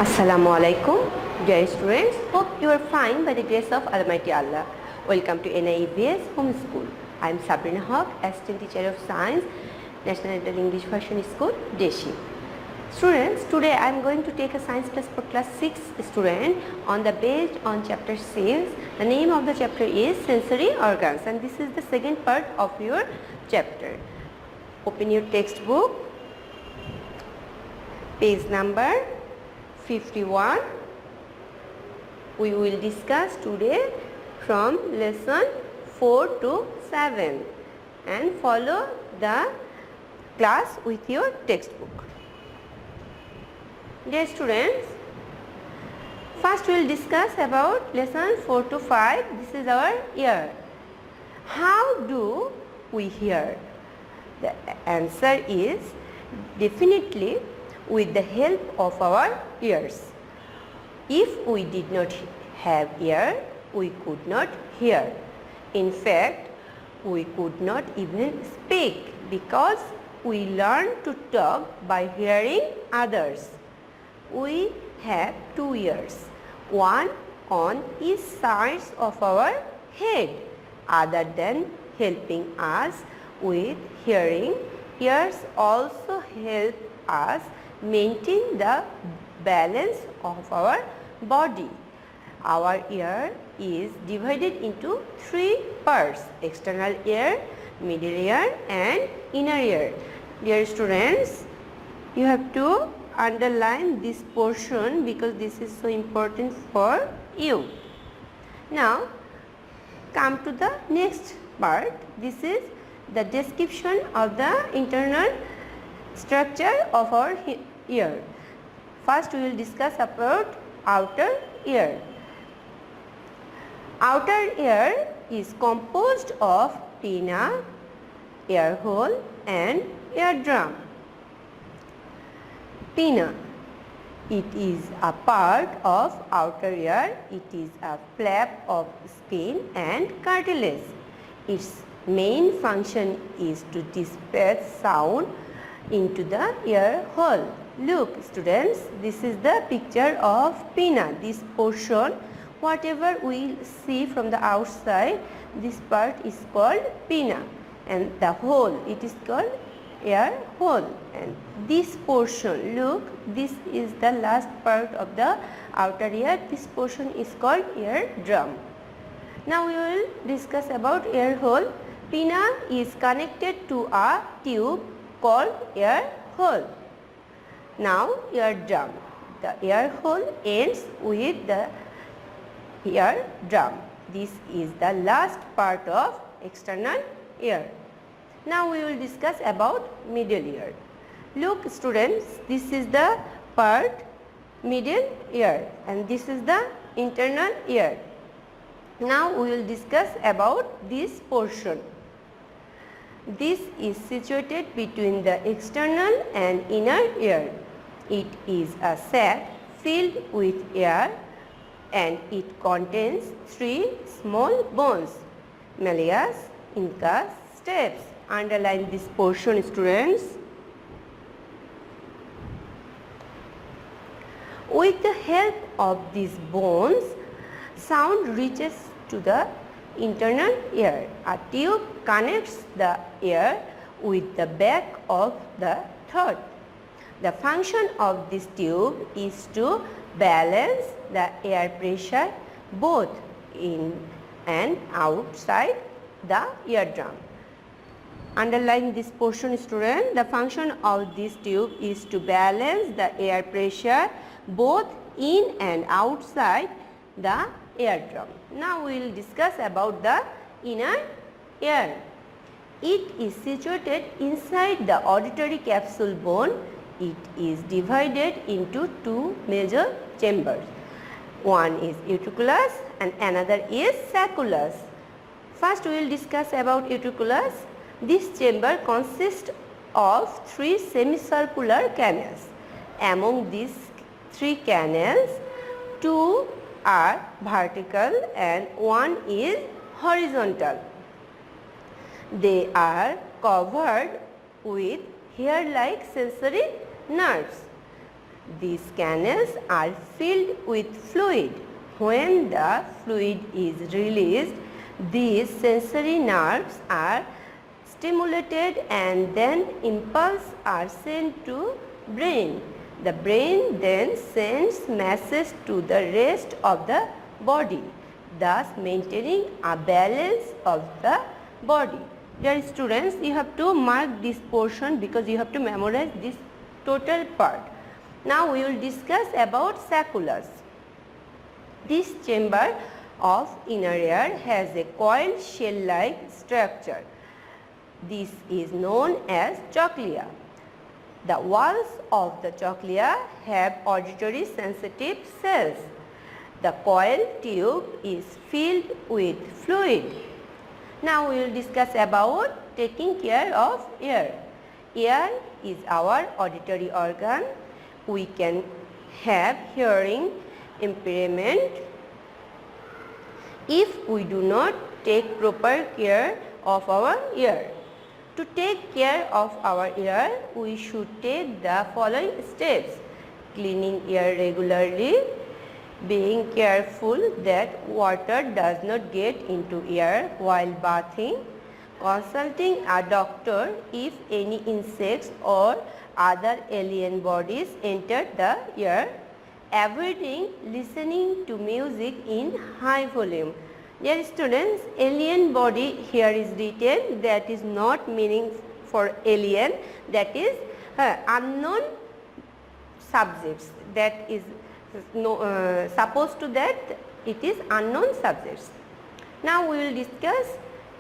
Assalamu alaikum, dear students. Hope you are fine by the grace of Almighty Allah. Welcome to NIEVS Home School. I am Sabrina Haq, Assistant Teacher of Science, National Adult English Version School, Deshi. Students, today I am going to take a Science class for class 6 student based on chapter 6. The name of the chapter is Sensory Organs, and this is the second part of your chapter. Open your textbook, page number 51. We will discuss today from lesson 4 to 7 and follow the class with your textbook. Dear students, first we will discuss about lesson 4 to 5. This is our ear. How do we hear? The answer is definitely with the help of our ears. If we did not have ear, we could not hear. In fact, we could not even speak because we learn to talk by hearing others. We have two ears, one on each side of our head. Other than helping us with hearing, ears also help us maintain the balance of our body. Our ear is divided into three parts: external ear, middle ear and inner ear. Dear students, you have to underline this portion because this is so important for you. Now come to the next part. This is the description of the internal structure of our ear. First we will discuss about outer ear. Outer ear is composed of pinna, ear hole and eardrum. Pinna, it is a part of outer ear. It is a flap of skin and cartilage. Its main function is to disperse sound into the ear hole. Look students, this is the picture of pinna. This portion, whatever we see from the outside, this part is called pinna, and the hole, it is called ear hole. And this portion, look, this is the last part of the outer ear. This portion is called eardrum. Now we will discuss about ear hole. Pinna is connected to a tube called ear hole. Now eardrum. The ear hole ends with the eardrum. This is the last part of external ear. Now we will discuss about middle ear. Look students, this is the part middle ear and this is the internal ear. Now we will discuss about this portion. This is situated between the external and inner ear. It is a sac filled with air and it contains three small bones: malleus, incus, stapes. Underline this portion students. With the help of these bones, sound reaches to the internal ear. A tube connects the ear with the back of the throat. The function of this tube is to balance the air pressure both in and outside the eardrum. Underline this portion student. The function of this tube is to balance the air pressure both in and outside the eardrum. Now we will discuss about the inner ear. It is situated inside the auditory capsule bone. It is divided into two major chambers. One is utriculus and another is sacculus. First we will discuss about utriculus. This chamber consists of three semicircular canals. Among these three canals, two are vertical and one is horizontal. They are covered with hair-like sensory nerves. These canals are filled with fluid. When the fluid is released, these sensory nerves are stimulated and then impulses are sent to brain. The brain then sends message to the rest of the body, thus maintaining a balance of the body. Dear students, you have to mark this portion because you have to memorize this total part. Now we will discuss about sacculus. This chamber of inner ear has a coiled shell-like structure. This is known as cochlea. The walls of the cochlea have auditory sensitive cells. The coiled tube is filled with fluid. Now we will discuss about taking care of ear. Ear is our auditory organ. We can have hearing impairment if we do not take proper care of our ear. To take care of our ear, we should take the following steps: cleaning ear regularly, being careful that water does not get into ear while bathing, consulting a doctor if any insects or other alien bodies enter the ear, avoiding listening to music in high volume. Dear students, alien body here is written, that is not meaning for alien, that is unknown subjects, that is supposed to that it is unknown subjects. Now we will discuss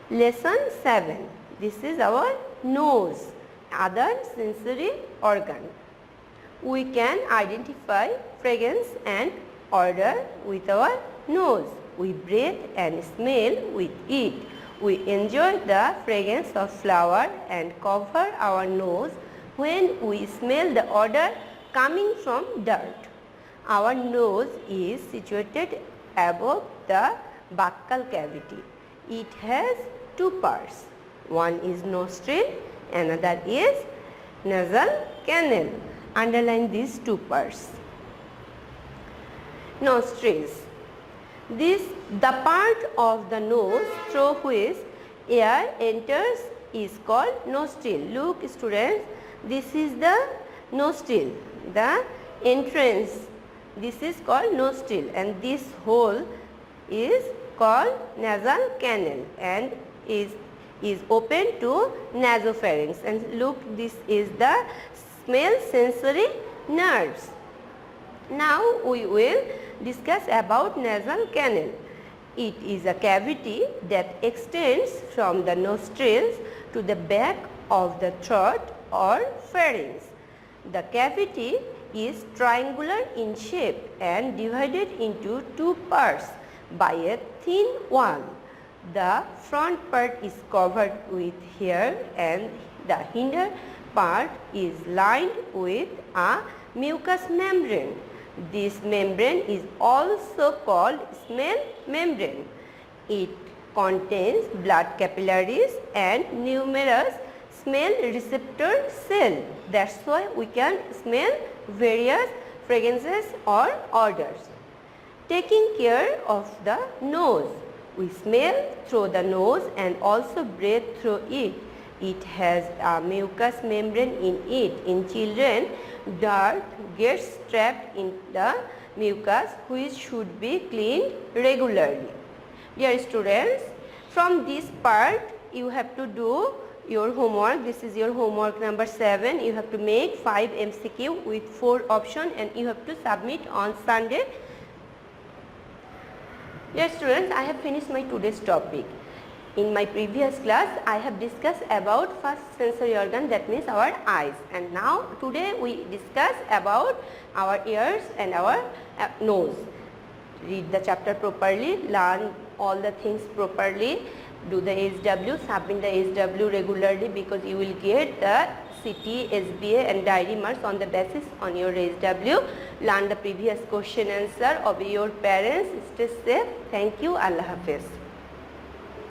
lesson 7. This is our nose, other sensory organ. We can identify fragrance and odor with our nose. We breathe and smell with it. We enjoy the fragrance of flower and cover our nose when we smell the odor coming from dirt. Our nose is situated above the buccal cavity. It has two parts. One is nostril, another is nasal canal. Underline these two parts. Nostrils. The part of the nose through which air enters is called nostril. Look students, this is the nostril, the entrance. This is called nostril, and this hole is called nasal canal and is open to nasopharynx. And look, this is the smell sensory nerves. Now we will discuss about nasal canal. It is a cavity that extends from the nostrils to the back of the throat or pharynx. The cavity is triangular in shape and divided into two parts by a thin wall. The front part is covered with hair and the hinder part is lined with a mucous membrane. This membrane is also called smell membrane. It contains blood capillaries and numerous smell receptor cells. That's why we can smell various fragrances or odors. Taking care of the nose. We smell through the nose and also breathe through it. It has a mucous membrane in it. In children, dirt gets trapped in the mucus, which should be cleaned regularly. Dear students, from this part you have to do your homework. This is your homework number 7. You have to make 5 MCQ with 4 options and you have to submit on Sunday. Dear students, I have finished my today's topic. In my previous class, I have discussed about first sensory organ, that means our eyes. And now today we discuss about our ears and our nose. Read the chapter properly, learn all the things properly, do the SW, submit the SW regularly because you will get the CT, SBA and diary marks on the basis on your SW. Learn the previous question answer of your parents. Stay safe. Thank you. Allah Hafiz.